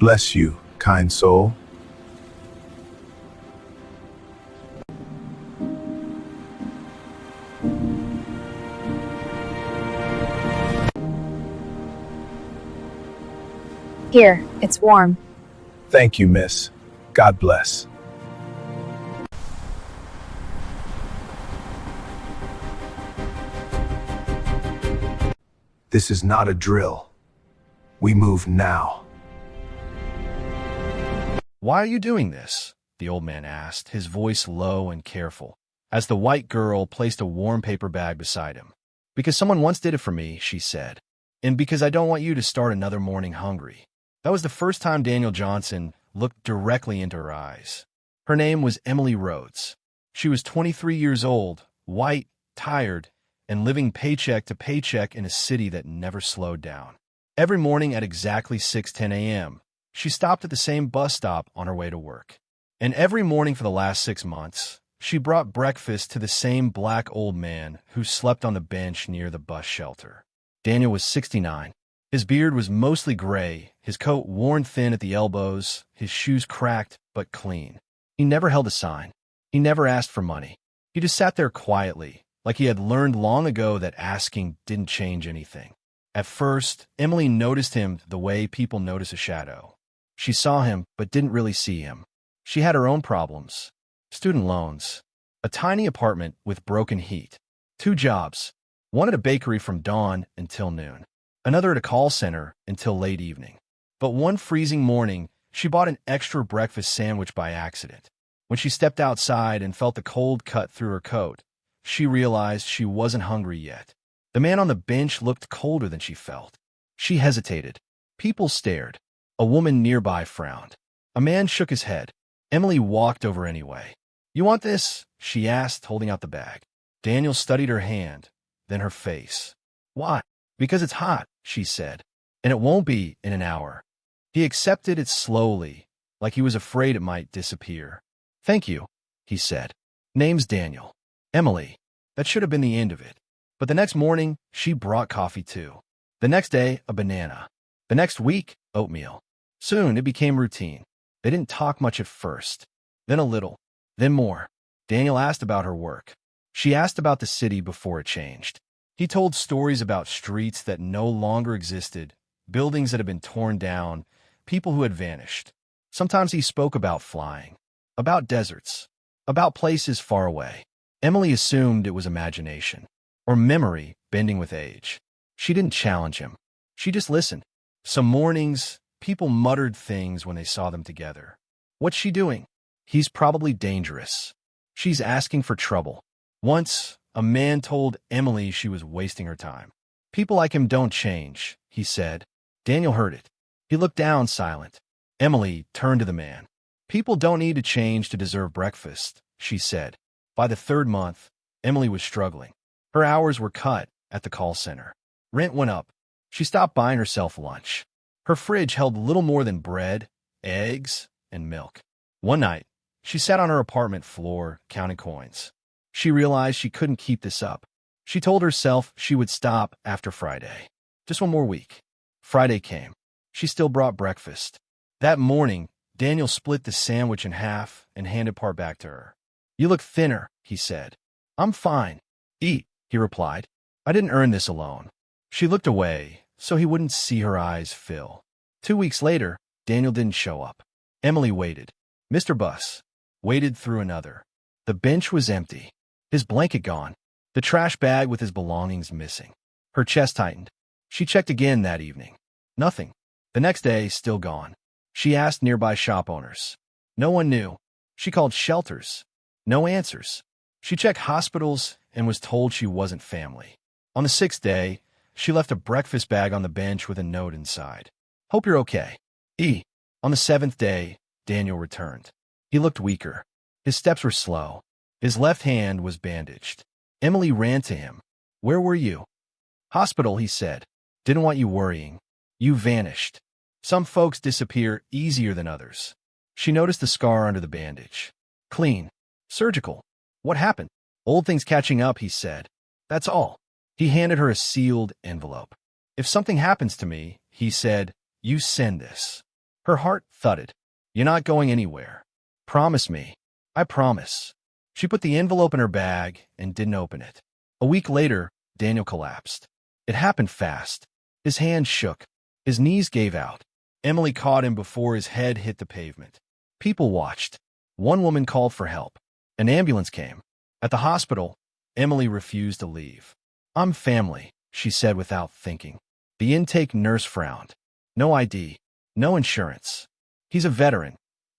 Bless you, kind soul. Here, it's warm. Thank you, miss. God bless. This is not a drill. We move now. "Why are you doing this?" the old man asked, his voice low and careful, as the white girl placed a warm paper bag beside him. "Because someone once did it for me," she said, "and because I don't want you to start another morning hungry." That was the first time Daniel Johnson looked directly into her eyes. Her name was Emily Rhodes. She was 23 years old, white, tired, and living paycheck to paycheck in a city that never slowed down. Every morning at exactly 6:10 a.m., she stopped at the same bus stop on her way to work. And every morning for the last 6 months, she brought breakfast to the same black old man who slept on the bench near the bus shelter. Daniel was 69. His beard was mostly gray, his coat worn thin at the elbows, his shoes cracked but clean. He never held a sign. He never asked for money. He just sat there quietly, like he had learned long ago that asking didn't change anything. At first, Emily noticed him the way people notice a shadow. She saw him but didn't really see him. She had her own problems. Student loans, a tiny apartment with broken heat, 2 jobs, one at a bakery from dawn until noon, another at a call center until late evening. But one freezing morning, she bought an extra breakfast sandwich by accident. When she stepped outside and felt the cold cut through her coat, she realized she wasn't hungry yet. The man on the bench looked colder than she felt. She hesitated. People stared. A woman nearby frowned. A man shook his head. Emily walked over anyway. "You want this?" she asked, holding out the bag. Daniel studied her hand, then her face. "Why?" "Because it's hot," she said, "and it won't be in an hour." He accepted it slowly, like he was afraid it might disappear. "Thank you," he said. "Name's Daniel." "Emily." That should have been the end of it. But the next morning, she brought coffee too. The next day, a banana. The next week, oatmeal. Soon, it became routine. They didn't talk much at first. Then a little. Then more. Daniel asked about her work. She asked about the city before it changed. He told stories about streets that no longer existed, buildings that had been torn down, people who had vanished. Sometimes he spoke about flying, about deserts, about places far away. Emily assumed it was imagination, or memory bending with age. She didn't challenge him. She just listened. Some mornings, people muttered things when they saw them together. "What's she doing?" "He's probably dangerous." "She's asking for trouble." Once, a man told Emily she was wasting her time. "People like him don't change," he said. Daniel heard it. He looked down, silent. Emily turned to the man. "People don't need to change to deserve breakfast," she said. By the 3rd month, Emily was struggling. Her hours were cut at the call center. Rent went up. She stopped buying herself lunch. Her fridge held little more than bread, eggs, and milk. One night, she sat on her apartment floor, counting coins. She realized she couldn't keep this up. She told herself she would stop after Friday. Just one more week. Friday came. She still brought breakfast. That morning, Daniel split the sandwich in half and handed part back to her. "You look thinner," he said. "I'm fine." "Eat," he replied. "I didn't earn this alone." She looked away, so he wouldn't see her eyes fill. 2 weeks later, Daniel didn't show up. Emily waited. Mr. Bus waited through another. The bench was empty. His blanket gone. The trash bag with his belongings missing. Her chest tightened. She checked again that evening. Nothing. The next day, still gone. She asked nearby shop owners. No one knew. She called shelters. No answers. She checked hospitals and was told she wasn't family. On the 6th day, she left a breakfast bag on the bench with a note inside. "Hope you're okay. E." On the 7th day, Daniel returned. He looked weaker. His steps were slow. His left hand was bandaged. Emily ran to him. "Where were you?" "Hospital," he said. "Didn't want you worrying. You vanished." Some folks disappear easier than others. She noticed the scar under the bandage. Clean. Surgical. "What happened?" "Old things catching up," he said. "That's all." He handed her a sealed envelope. "If something happens to me," he said, "you send this." Her heart thudded. "You're not going anywhere. Promise me." "I promise." She put the envelope in her bag and didn't open it. A week later, Daniel collapsed. It happened fast. His hands shook. His knees gave out. Emily caught him before his head hit the pavement. People watched. One woman called for help. An ambulance came. At the hospital, Emily refused to leave. "I'm family," she said without thinking. The intake nurse frowned. "No ID. No insurance." "He's a veteran,"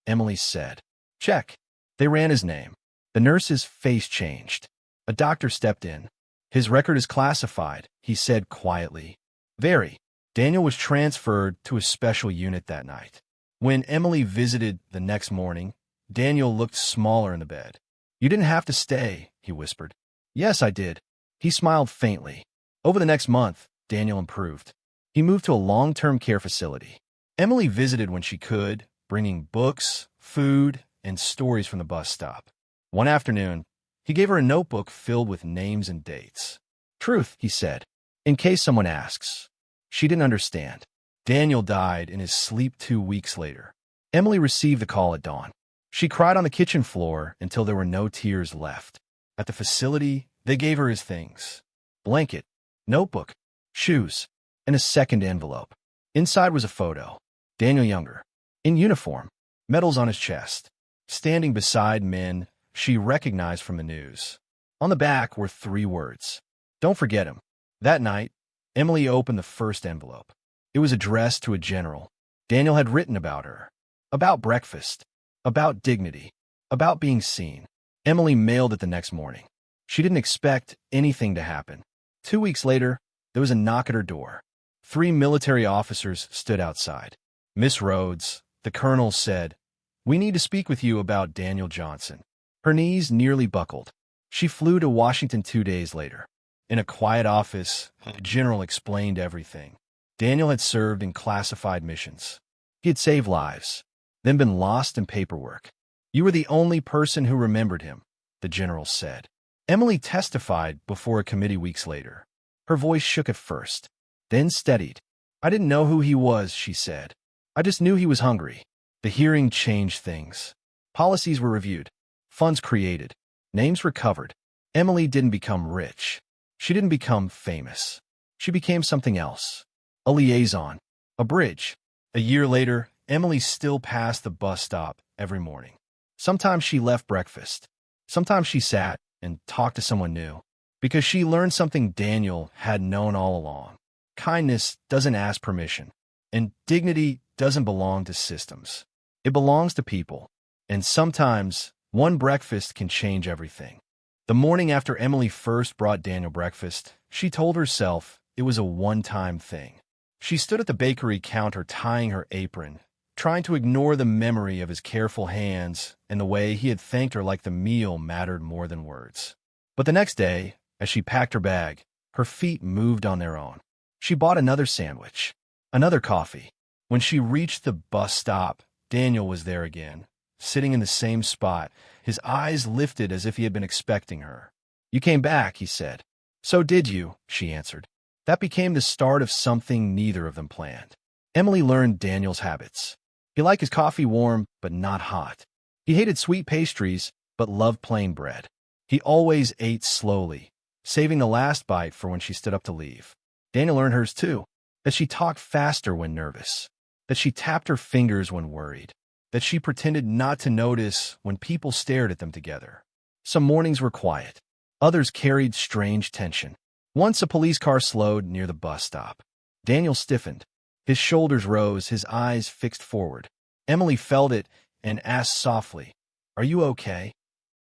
Emily said. "Check." They ran his name. The nurse's face changed. A doctor stepped in. "His record is classified," he said quietly. "Very." Daniel was transferred to a special unit that night. When Emily visited the next morning, Daniel looked smaller in the bed. "You didn't have to stay," he whispered. "Yes, I did." He smiled faintly. Over the next month, Daniel improved. He moved to a long-term care facility. Emily visited when she could, bringing books, food, and stories from the bus stop. One afternoon, he gave her a notebook filled with names and dates. "Truth," he said, "in case someone asks." She didn't understand. Daniel died in his sleep 2 weeks later. Emily received the call at dawn. She cried on the kitchen floor until there were no tears left. At the facility, they gave her his things: blanket, notebook, shoes, and a second envelope. Inside was a photo. Daniel younger, in uniform, medals on his chest, standing beside men she recognized from the news. On the back were 3 words: "Don't forget him." That night, Emily opened the first envelope. It was addressed to a general. Daniel had written about her, about breakfast, about dignity, about being seen. Emily mailed it the next morning. She didn't expect anything to happen. 2 weeks later, there was a knock at her door. 3 military officers stood outside. "Miss Rhodes," the colonel said, "we need to speak with you about Daniel Johnson." Her knees nearly buckled. She flew to Washington 2 days later. In a quiet office, the general explained everything. Daniel had served in classified missions. He had saved lives, then been lost in paperwork. "You were the only person who remembered him," the general said. Emily testified before a committee weeks later. Her voice shook at first, then steadied. "I didn't know who he was," she said. "I just knew he was hungry." The hearing changed things. Policies were reviewed, funds created, names recovered. Emily didn't become rich. She didn't become famous. She became something else. A liaison. A bridge. A year later, Emily still passed the bus stop every morning. Sometimes she left breakfast. Sometimes she sat and talked to someone new. Because she learned something Daniel had known all along. Kindness doesn't ask permission. And dignity doesn't belong to systems. It belongs to people. And sometimes, one breakfast can change everything. The morning after Emily first brought Daniel breakfast, she told herself it was a one-time thing. She stood at the bakery counter tying her apron, trying to ignore the memory of his careful hands and the way he had thanked her like the meal mattered more than words. But the next day, as she packed her bag, her feet moved on their own. She bought another sandwich, another coffee. When she reached the bus stop, Daniel was there again, sitting in the same spot, his eyes lifted as if he had been expecting her. "You came back," he said. "So did you," she answered. That became the start of something neither of them planned. Emily learned Daniel's habits. He liked his coffee warm, but not hot. He hated sweet pastries, but loved plain bread. He always ate slowly, saving the last bite for when she stood up to leave. Daniel learned hers too, that she talked faster when nervous, that she tapped her fingers when worried, that she pretended not to notice when people stared at them together. Some mornings were quiet. Others carried strange tension. Once a police car slowed near the bus stop. Daniel stiffened. His shoulders rose, his eyes fixed forward. Emily felt it and asked softly, "Are you okay?"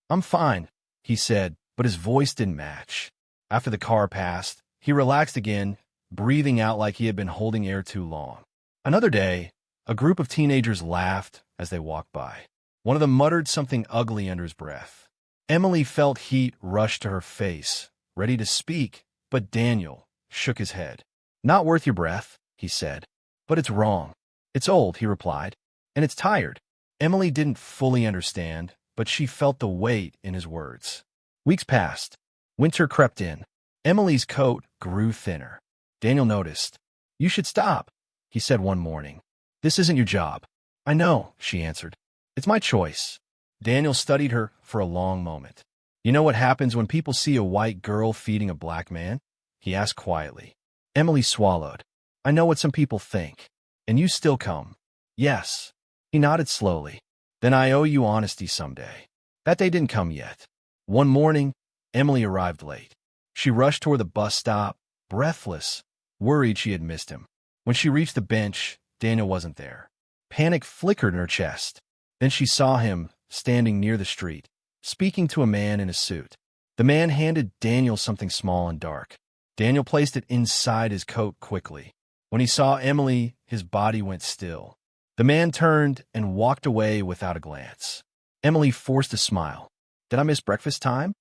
"I'm fine," he said, but his voice didn't match. After the car passed, he relaxed again, breathing out like he had been holding air too long. Another day, a group of teenagers laughed as they walked by. One of them muttered something ugly under his breath. Emily felt heat rush to her face, ready to speak, but Daniel shook his head. "Not worth your breath," he said. "But it's wrong." "It's old," he replied, "and it's tired." Emily didn't fully understand, but she felt the weight in his words. Weeks passed. Winter crept in. Emily's coat grew thinner. Daniel noticed. "You should stop," he said one morning. This isn't your job. I know, she answered. It's my choice. Daniel studied her for a long moment. You know what happens when people see a white girl feeding a black man? He asked quietly. Emily swallowed. I know what some people think. And you still come. Yes. He nodded slowly. Then I owe you honesty someday. That day didn't come yet. One morning, Emily arrived late. She rushed toward the bus stop, breathless, worried she had missed him. When she reached the bench, Daniel wasn't there. Panic flickered in her chest. Then she saw him, standing near the street, speaking to a man in a suit. The man handed Daniel something small and dark. Daniel placed it inside his coat quickly. When he saw Emily, his body went still. The man turned and walked away without a glance. Emily forced a smile. Did I miss breakfast time?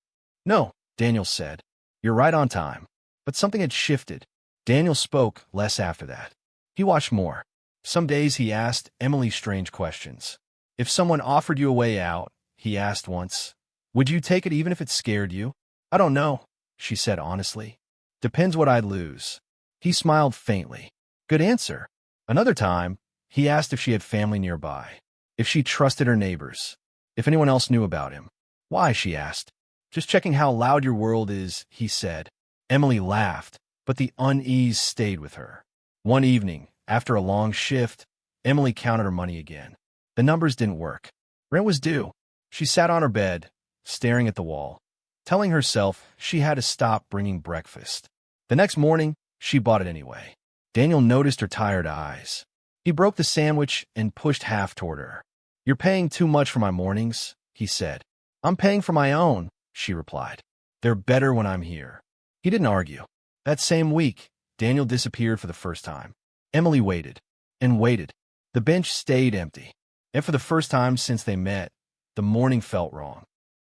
No, Daniel said. You're right on time. But something had shifted. Daniel spoke less after that. He watched more. Some days he asked Emily strange questions. If someone offered you a way out, he asked once, would you take it even if it scared you? I don't know, she said honestly. Depends what I'd lose. He smiled faintly. Good answer. Another time, he asked if she had family nearby, if she trusted her neighbors, if anyone else knew about him. Why, she asked. Just checking how loud your world is, he said. Emily laughed, but the unease stayed with her. One evening, after a long shift, Emily counted her money again. The numbers didn't work. Rent was due. She sat on her bed, staring at the wall, telling herself she had to stop bringing breakfast. The next morning, she bought it anyway. Daniel noticed her tired eyes. He broke the sandwich and pushed half toward her. You're paying too much for my mornings, he said. I'm paying for my own, she replied. They're better when I'm here. He didn't argue. That same week, Daniel disappeared for the first time. Emily waited and waited. The bench stayed empty. And for the first time since they met, the morning felt wrong.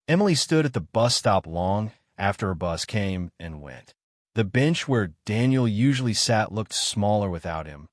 Emily stood at the bus stop long after her bus came and went. The bench where Daniel usually sat looked smaller without him,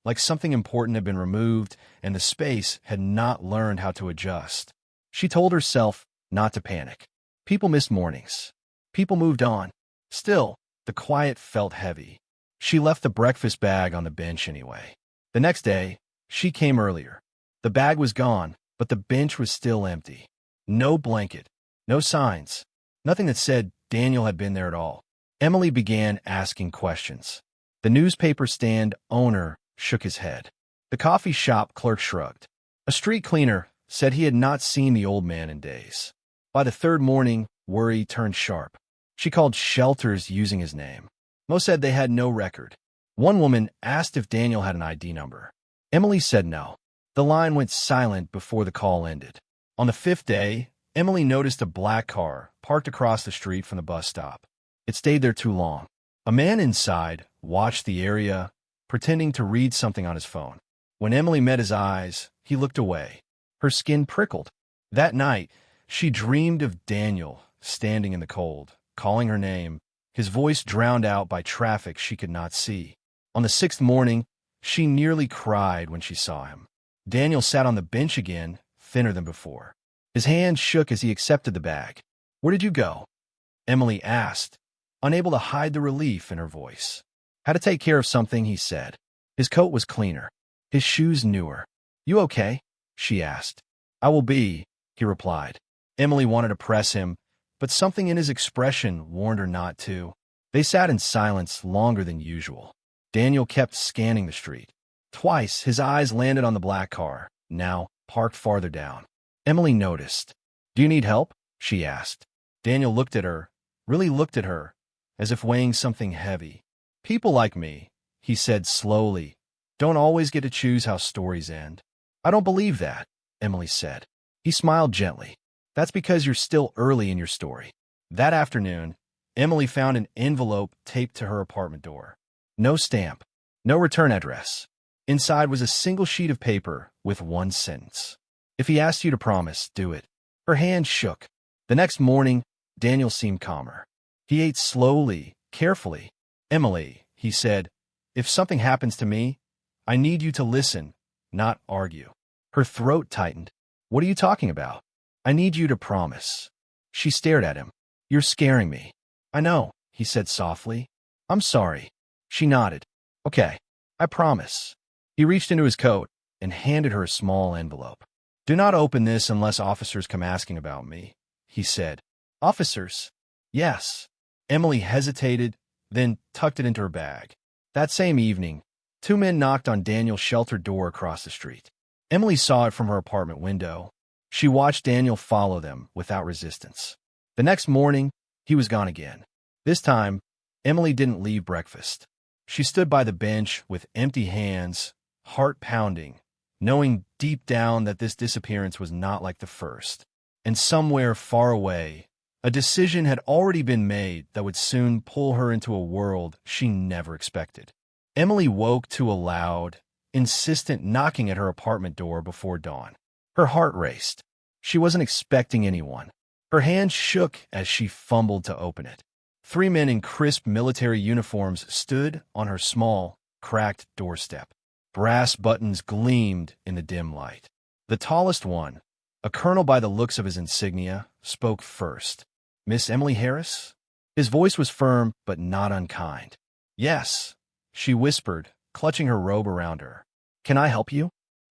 like something important had been removed and the space had not learned how to adjust. She told herself not to panic. People missed mornings. People moved on. Still, the quiet felt heavy. She left the breakfast bag on the bench anyway. The next day, she came earlier. The bag was gone, but the bench was still empty. No blanket, no signs, nothing that said Daniel had been there at all. Emily began asking questions. The newspaper stand owner shook his head. The coffee shop clerk shrugged. A street cleaner said he had not seen the old man in days. By the third morning, worry turned sharp. She called shelters using his name. Most said they had no record. One woman asked if Daniel had an ID number. Emily said no. The line went silent before the call ended. On the fifth day, Emily noticed a black car parked across the street from the bus stop. It stayed there too long. A man inside watched the area, pretending to read something on his phone. When Emily met his eyes, he looked away. Her skin prickled. That night, she dreamed of Daniel standing in the cold, calling her name, his voice drowned out by traffic she could not see. On the sixth morning, she nearly cried when she saw him. Daniel sat on the bench again, thinner than before. His hand shook as he accepted the bag. Where did you go? Emily asked, unable to hide the relief in her voice. Had to take care of something, he said. His coat was cleaner, his shoes newer. You okay? She asked. I will be, he replied. Emily wanted to press him, but something in his expression warned her not to. They sat in silence longer than usual. Daniel kept scanning the street. Twice, his eyes landed on the black car, now parked farther down. Emily noticed. Do you need help? She asked. Daniel looked at her, really looked at her, as if weighing something heavy. People like me, he said slowly, don't always get to choose how stories end. I don't believe that, Emily said. He smiled gently. That's because you're still early in your story. That afternoon, Emily found an envelope taped to her apartment door. No stamp, no return address. Inside was a single sheet of paper with one sentence. If he asked you to promise, do it. Her hand shook. The next morning, Daniel seemed calmer. He ate slowly, carefully. Emily, he said, if something happens to me, I need you to listen, not argue. Her throat tightened. What are you talking about? I need you to promise. She stared at him. You're scaring me. I know, he said softly. I'm sorry. She nodded. Okay, I promise. He reached into his coat, and handed her a small envelope. "Do not open this unless officers come asking about me," he said. "Officers?" "Yes." Emily hesitated, then tucked it into her bag. That same evening, two men knocked on Daniel's sheltered door across the street. Emily saw it from her apartment window. She watched Daniel follow them without resistance. The next morning, he was gone again. This time, Emily didn't leave breakfast. She stood by the bench with empty hands, heart pounding, knowing deep down that this disappearance was not like the first. And somewhere far away, a decision had already been made that would soon pull her into a world she never expected. Emily woke to a loud, insistent knocking at her apartment door before dawn. Her heart raced. She wasn't expecting anyone. Her hands shook as she fumbled to open it. Three men in crisp military uniforms stood on her small, cracked doorstep. Brass buttons gleamed in the dim light. The tallest one, a colonel by the looks of his insignia, spoke first. "Miss Emily Harris?" His voice was firm but not unkind. "Yes," she whispered, clutching her robe around her. "Can I help you?"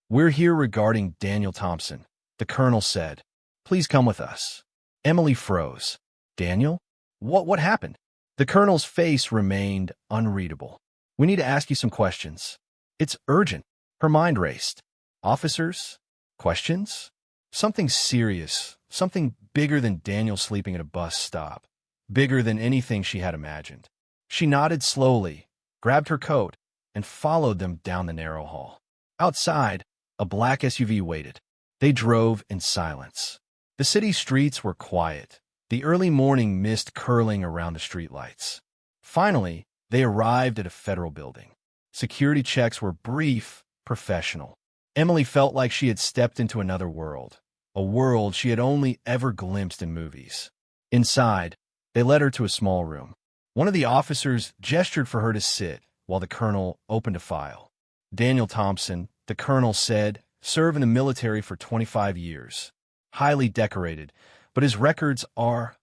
"We're here regarding Daniel Thompson," the colonel said. "Please come with us." Emily froze. "Daniel? What happened?" The colonel's face remained unreadable. "We need to ask you some questions." "It's urgent." Her mind raced. "Officers? Questions?" Something serious, something bigger than Daniel sleeping at a bus stop, bigger than anything she had imagined. She nodded slowly, grabbed her coat, and followed them down the narrow hall. Outside, a black SUV waited. They drove in silence. The city streets were quiet, the early morning mist curling around the streetlights. Finally, they arrived at a federal building. Security checks were brief, professional. Emily felt like she had stepped into another world, a world she had only ever glimpsed in movies. Inside, they led her to a small room. One of the officers gestured for her to sit while the colonel opened a file. "Daniel Thompson," the colonel said, "served in the military for 25 years. Highly decorated, but his records are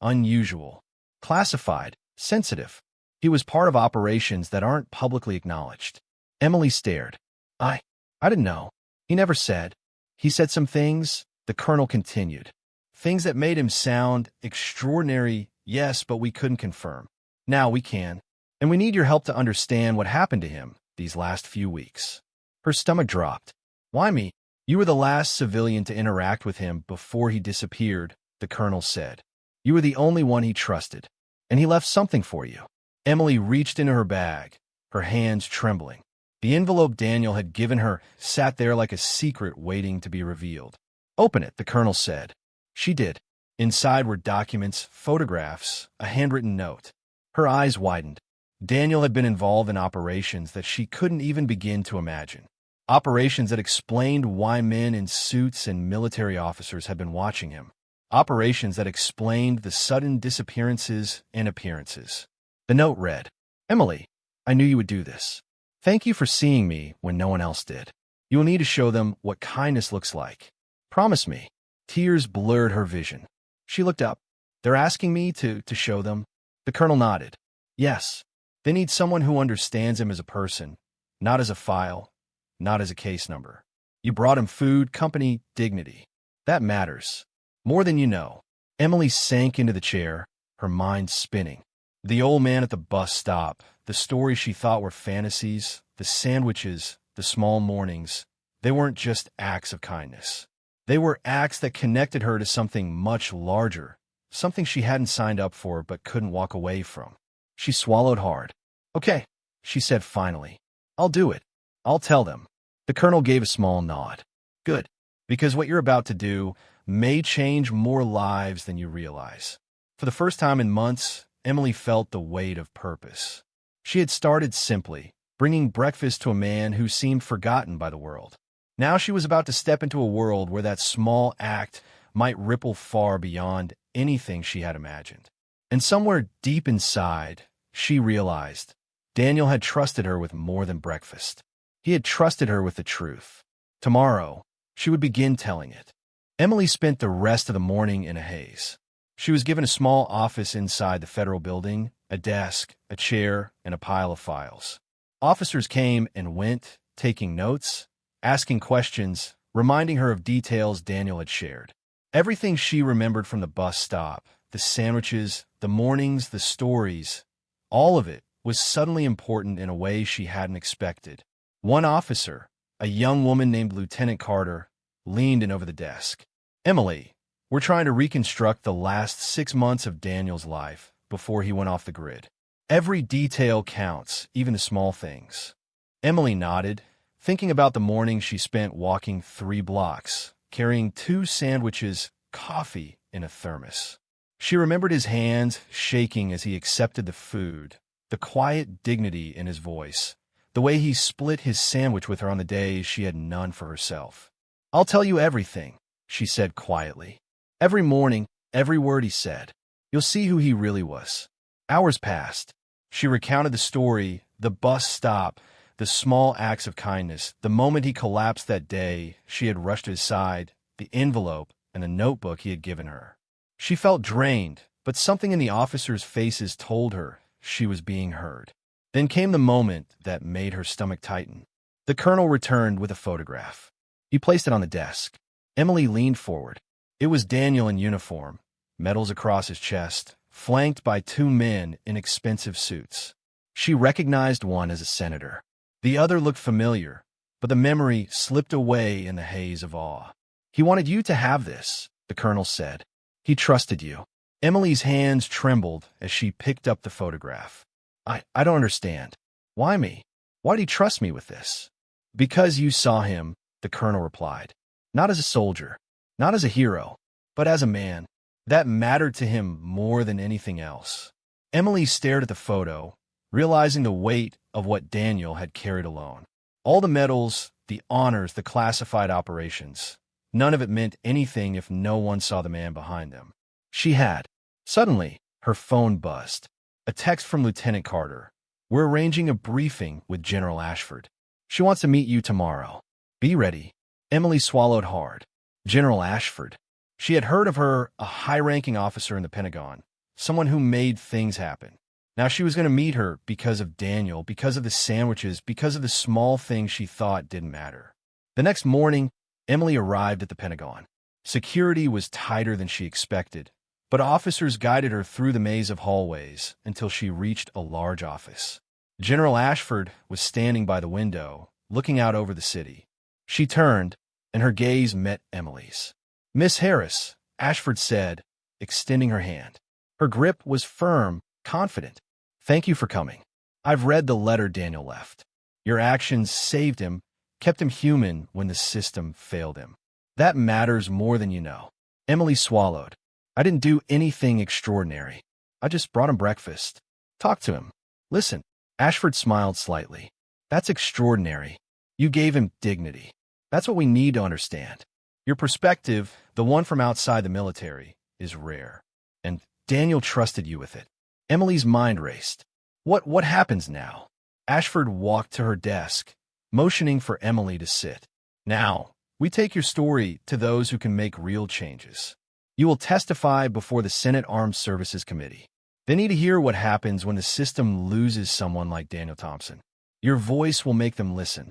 unusual, classified, sensitive. He was part of operations that aren't publicly acknowledged." Emily stared. I didn't know. He never said. He said some things," the colonel continued. "Things that made him sound extraordinary, yes, but we couldn't confirm. Now we can. And we need your help to understand what happened to him these last few weeks." Her stomach dropped. "Why me?" "You were the last civilian to interact with him before he disappeared," the colonel said. "You were the only one he trusted, and he left something for you." Emily reached into her bag, her hands trembling. The envelope Daniel had given her sat there like a secret waiting to be revealed. "Open it," the colonel said. She did. Inside were documents, photographs, a handwritten note. Her eyes widened. Daniel had been involved in operations that she couldn't even begin to imagine. Operations that explained why men in suits and military officers had been watching him. Operations that explained the sudden disappearances and appearances. The note read, "Emily, I knew you would do this. Thank you for seeing me when no one else did. You will need to show them what kindness looks like. Promise me." Tears blurred her vision. She looked up. "They're asking me to show them?" The colonel nodded. "Yes. They need someone who understands him as a person, not as a file, not as a case number. You brought him food, company, dignity. That matters. More than you know." Emily sank into the chair, her mind spinning. The old man at the bus stop, the stories she thought were fantasies, the sandwiches, the small mornings, they weren't just acts of kindness. They were acts that connected her to something much larger, something she hadn't signed up for but couldn't walk away from. She swallowed hard. "Okay," she said finally. "I'll do it. I'll tell them." The colonel gave a small nod. "Good, because what you're about to do may change more lives than you realize." For the first time in months, Emily felt the weight of purpose. She had started simply, bringing breakfast to a man who seemed forgotten by the world. Now she was about to step into a world where that small act might ripple far beyond anything she had imagined. And somewhere deep inside, she realized Daniel had trusted her with more than breakfast. He had trusted her with the truth. Tomorrow, she would begin telling it. Emily spent the rest of the morning in a haze. She was given a small office inside the federal building, a desk, a chair, and a pile of files. Officers came and went, taking notes, asking questions, reminding her of details Daniel had shared. Everything she remembered from the bus stop, the sandwiches, the mornings, the stories, all of it was suddenly important in a way she hadn't expected. One officer, a young woman named Lieutenant Carter, leaned in over the desk. "Emily, we're trying to reconstruct the last 6 months of Daniel's life before he went off the grid. Every detail counts, even the small things." Emily nodded, thinking about the morning she spent walking 3 blocks, carrying 2 sandwiches, coffee in a thermos. She remembered his hands shaking as he accepted the food, the quiet dignity in his voice, the way he split his sandwich with her on the days she had none for herself. "I'll tell you everything," she said quietly. Every morning, every word he said. "You'll see who he really was." Hours passed. She recounted the story, the bus stop, the small acts of kindness, the moment he collapsed that day she had rushed to his side, the envelope, and the notebook he had given her. She felt drained, but something in the officers' faces told her she was being heard. Then came the moment that made her stomach tighten. The colonel returned with a photograph. He placed it on the desk. Emily leaned forward. It was Daniel in uniform, medals across his chest, flanked by 2 men in expensive suits. She recognized one as a senator. The other looked familiar, but the memory slipped away in the haze of awe. "He wanted you to have this," the colonel said. "He trusted you." Emily's hands trembled as she picked up the photograph. I don't understand. Why me? Why'd he trust me with this?" "Because you saw him," the colonel replied. "Not as a soldier, not as a hero, but as a man. That mattered to him more than anything else." Emily stared at the photo, realizing the weight of what Daniel had carried alone. All the medals, the honors, the classified operations. None of it meant anything if no one saw the man behind them. She had. Suddenly, her phone buzzed. A text from Lieutenant Carter. "We're arranging a briefing with General Ashford. She wants to meet you tomorrow. Be ready." Emily swallowed hard. General Ashford. She had heard of her, a high-ranking officer in the Pentagon, someone who made things happen. Now she was going to meet her because of Daniel, because of the sandwiches, because of the small things she thought didn't matter. The next morning, Emily arrived at the Pentagon. Security was tighter than she expected, but officers guided her through the maze of hallways until she reached a large office. General Ashford was standing by the window, looking out over the city. She turned, and her gaze met Emily's. "Miss Harris," Ashford said, extending her hand. Her grip was firm, confident. "Thank you for coming. I've read the letter Daniel left. Your actions saved him, kept him human when the system failed him. That matters more than you know." Emily swallowed. "I didn't do anything extraordinary. I just brought him breakfast. Talk to him. Listen." Ashford smiled slightly. "That's extraordinary. You gave him dignity. That's what we need to understand. Your perspective, the one from outside the military, is rare. And Daniel trusted you with it." Emily's mind raced. What happens now?" Ashford walked to her desk, motioning for Emily to sit. "Now, we take your story to those who can make real changes. You will testify before the Senate Armed Services Committee. They need to hear what happens when the system loses someone like Daniel Thompson. Your voice will make them listen."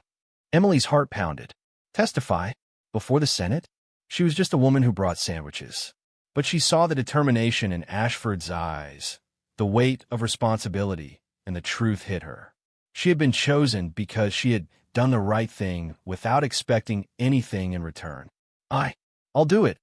Emily's heart pounded. Testify? Before the Senate? She was just a woman who brought sandwiches. But she saw the determination in Ashford's eyes, the weight of responsibility, and the truth hit her. She had been chosen because she had done the right thing without expecting anything in return. I'll do it,"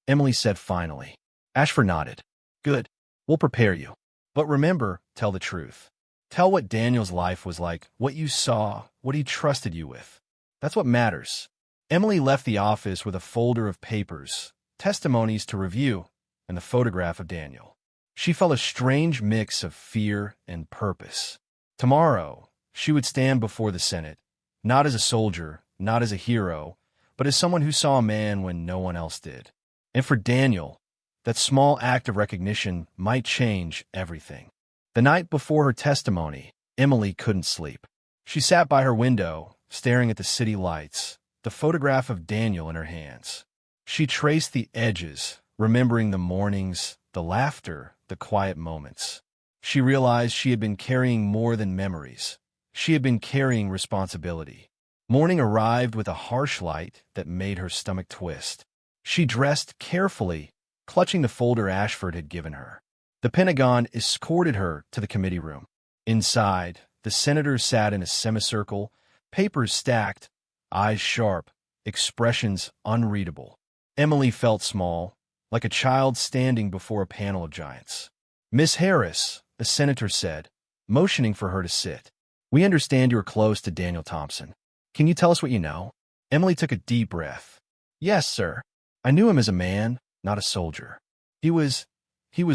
Emily said finally. Ashford nodded. "Good. We'll prepare you. But remember, tell the truth. Tell what Daniel's life was like, what you saw, what he trusted you with. That's what matters." Emily left the office with a folder of papers, testimonies to review, and the photograph of Daniel. She felt a strange mix of fear and purpose. Tomorrow, she would stand before the Senate, not as a soldier, not as a hero, but as someone who saw a man when no one else did. And for Daniel, that small act of recognition might change everything. The night before her testimony, Emily couldn't sleep. She sat by her window, staring at the city lights, the photograph of Daniel in her hands. She traced the edges, remembering the mornings, the laughter, the quiet moments. She realized she had been carrying more than memories. She had been carrying responsibility. Morning arrived with a harsh light that made her stomach twist. She dressed carefully, clutching the folder Ashford had given her. The Pentagon escorted her to the committee room. Inside, the senators sat in a semicircle, papers stacked, eyes sharp, expressions unreadable. Emily felt small, like a child standing before a panel of giants. "Miss Harris," the senator said, motioning for her to sit. "We understand you are close to Daniel Thompson. Can you tell us what you know?" Emily took a deep breath. "Yes, sir. I knew him as a man, not a soldier. He was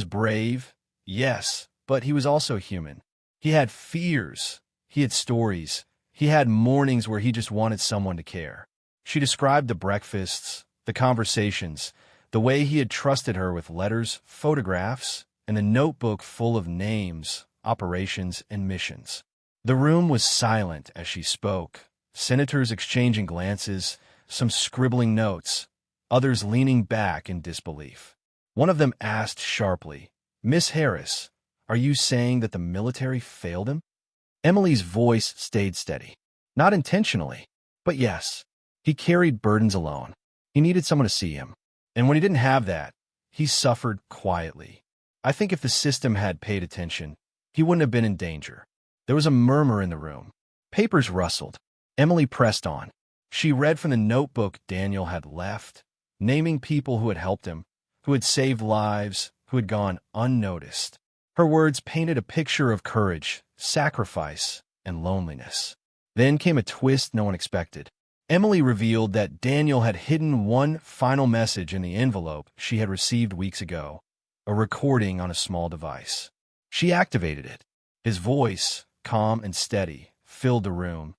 brave, yes, but he was also human. He had fears. He had stories. He had mornings where he just wanted someone to care." She described the breakfasts, the conversations, the way he had trusted her with letters, photographs, and a notebook full of names, operations, and missions. The room was silent as she spoke, senators exchanging glances, some scribbling notes, others leaning back in disbelief. One of them asked sharply, "Miss Harris, are you saying that the military failed him?" Emily's voice stayed steady. "Not intentionally, but yes. He carried burdens alone. He needed someone to see him. And when he didn't have that, he suffered quietly. I think if the system had paid attention, he wouldn't have been in danger." There was a murmur in the room. Papers rustled. Emily pressed on. She read from the notebook Daniel had left, naming people who had helped him, who had saved lives, who had gone unnoticed. Her words painted a picture of courage, sacrifice, and loneliness. Then came a twist no one expected. Emily revealed that Daniel had hidden one final message in the envelope she had received weeks ago, a recording on a small device. She activated it. His voice, calm and steady, filled the room.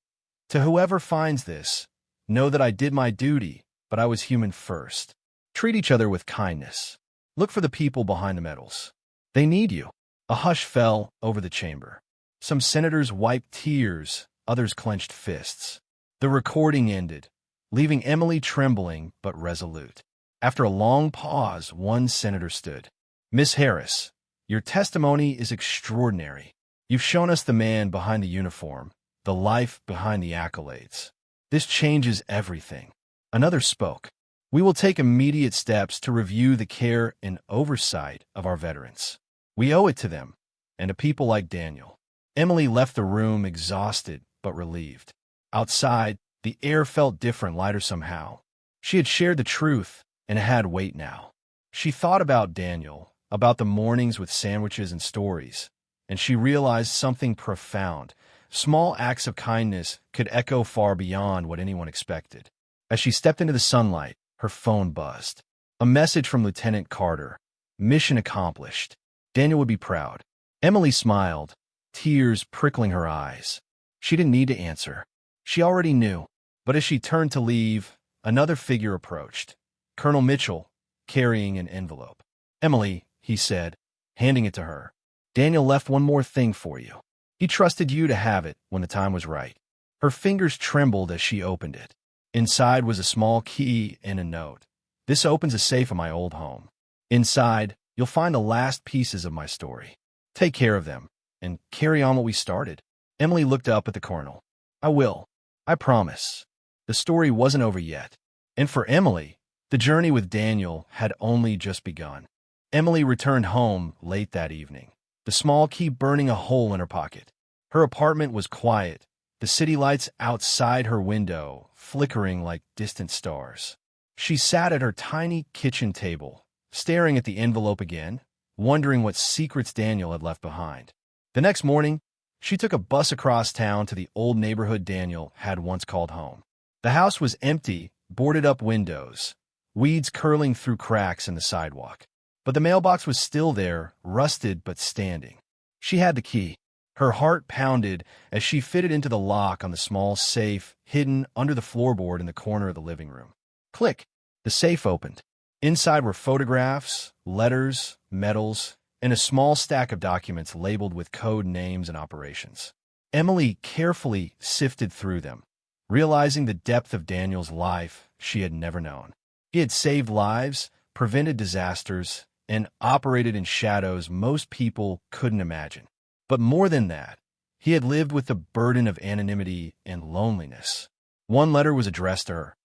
"To whoever finds this, know that I did my duty, but I was human first. Treat each other with kindness. Look for the people behind the medals. They need you." A hush fell over the chamber. Some senators wiped tears, others clenched fists. The recording ended, leaving Emily trembling but resolute. After a long pause, one senator stood. "Miss Harris, your testimony is extraordinary. You've shown us the man behind the uniform, the life behind the accolades. This changes everything." Another spoke. "We will take immediate steps to review the care and oversight of our veterans. We owe it to them, and to people like Daniel." Emily left the room exhausted but relieved. Outside, the air felt different, lighter somehow. She had shared the truth, and it had weight now. She thought about Daniel, about the mornings with sandwiches and stories, and she realized something profound. Small acts of kindness could echo far beyond what anyone expected. As she stepped into the sunlight, her phone buzzed. A message from Lieutenant Carter. Mission accomplished. Daniel would be proud. Emily smiled, tears prickling her eyes. She didn't need to answer. She already knew. But as she turned to leave, another figure approached. Colonel Mitchell, carrying an envelope. "Emily," he said, handing it to her, "Daniel left one more thing for you. He trusted you to have it when the time was right." Her fingers trembled as she opened it. Inside was a small key and a note. "This opens a safe in my old home. Inside, you'll find the last pieces of my story. Take care of them, and carry on what we started." Emily looked up at the colonel. "I will. I promise." The story wasn't over yet. And for Emily, the journey with Daniel had only just begun. Emily returned home late that evening, the small key burning a hole in her pocket. Her apartment was quiet, the city lights outside her window flickering like distant stars. She sat at her tiny kitchen table, staring at the envelope again, wondering what secrets Daniel had left behind. The next morning, she took a bus across town to the old neighborhood Daniel had once called home. The house was empty, boarded-up windows, weeds curling through cracks in the sidewalk. But the mailbox was still there, rusted but standing. She had the key. Her heart pounded as she fitted into the lock on the small safe hidden under the floorboard in the corner of the living room. Click! The safe opened. Inside were photographs, letters, medals, and a small stack of documents labeled with code names and operations. Emily carefully sifted through them, realizing the depth of Daniel's life she had never known. He had saved lives, prevented disasters, and operated in shadows most people couldn't imagine. But more than that, he had lived with the burden of anonymity and loneliness. One letter was addressed to her.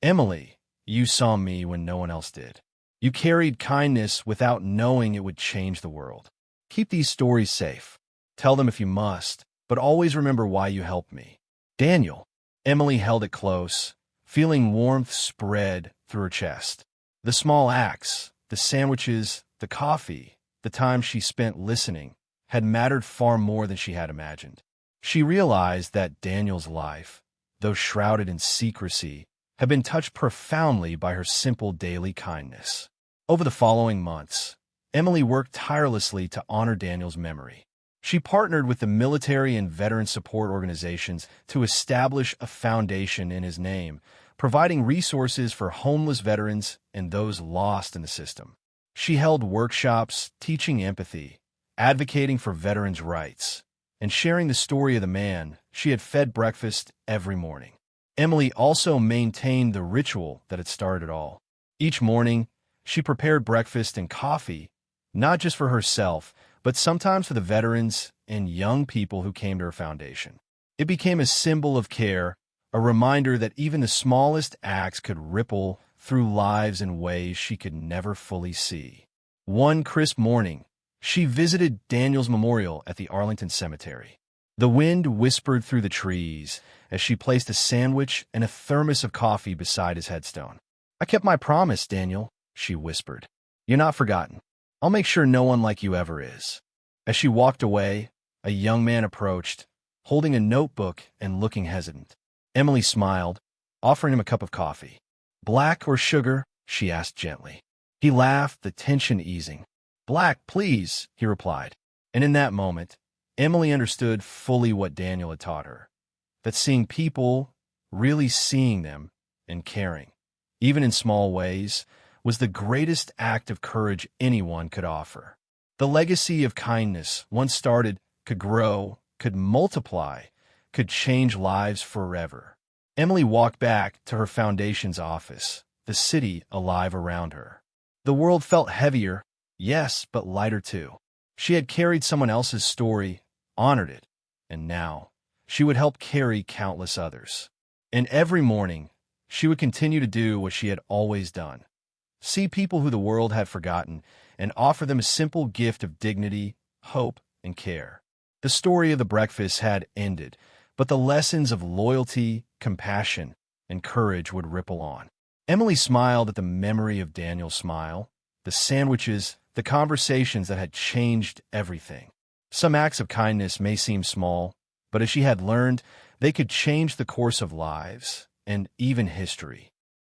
Emily, you saw me when no one else did. You carried kindness without knowing it would change the world. Keep these stories safe. Tell them if you must, but always remember why you helped me. Daniel. Emily held it close, feeling warmth spread through her chest. The small acts, the sandwiches, the coffee, the time she spent listening, had mattered far more than she had imagined. She realized that Daniel's life, though shrouded in secrecy, had been touched profoundly by her simple daily kindness. Over the following months, Emily worked tirelessly to honor Daniel's memory. She partnered with the military and veteran support organizations to establish a foundation in his name, providing resources for homeless veterans and those lost in the system. She held workshops teaching empathy, advocating for veterans' rights, and sharing the story of the man she had fed breakfast every morning. Emily also maintained the ritual that had started it all. Each morning, she prepared breakfast and coffee, not just for herself, but sometimes for the veterans and young people who came to her foundation. It became a symbol of care, a reminder that even the smallest acts could ripple through lives in ways she could never fully see. One crisp morning, she visited Daniel's memorial at the Arlington Cemetery. The wind whispered through the trees as she placed a sandwich and a thermos of coffee beside his headstone. "I kept my promise, Daniel," she whispered. "You're not forgotten. I'll make sure no one like you ever is." As she walked away, a young man approached, holding a notebook and looking hesitant. Emily smiled, offering him a cup of coffee. "Black or sugar?" she asked gently. He laughed, the tension easing. "Black, please," he replied. And in that moment, Emily understood fully what Daniel had taught her, that seeing people, really seeing them, and caring, even in small ways, was the greatest act of courage anyone could offer. The legacy of kindness, once started, could grow, could multiply, could change lives forever. Emily walked back to her foundation's office, the city alive around her. The world felt heavier, yes, but lighter too. She had carried someone else's story, honored it, and now she would help carry countless others. And every morning, she would continue to do what she had always done. See people who the world had forgotten and offer them a simple gift of dignity, hope, and care. The story of the breakfast had ended, but the lessons of loyalty, compassion, and courage would ripple on. Emily smiled at the memory of Daniel's smile, the sandwiches, the conversations that had changed everything. Some acts of kindness may seem small, but as she had learned, they could change the course of lives and even history.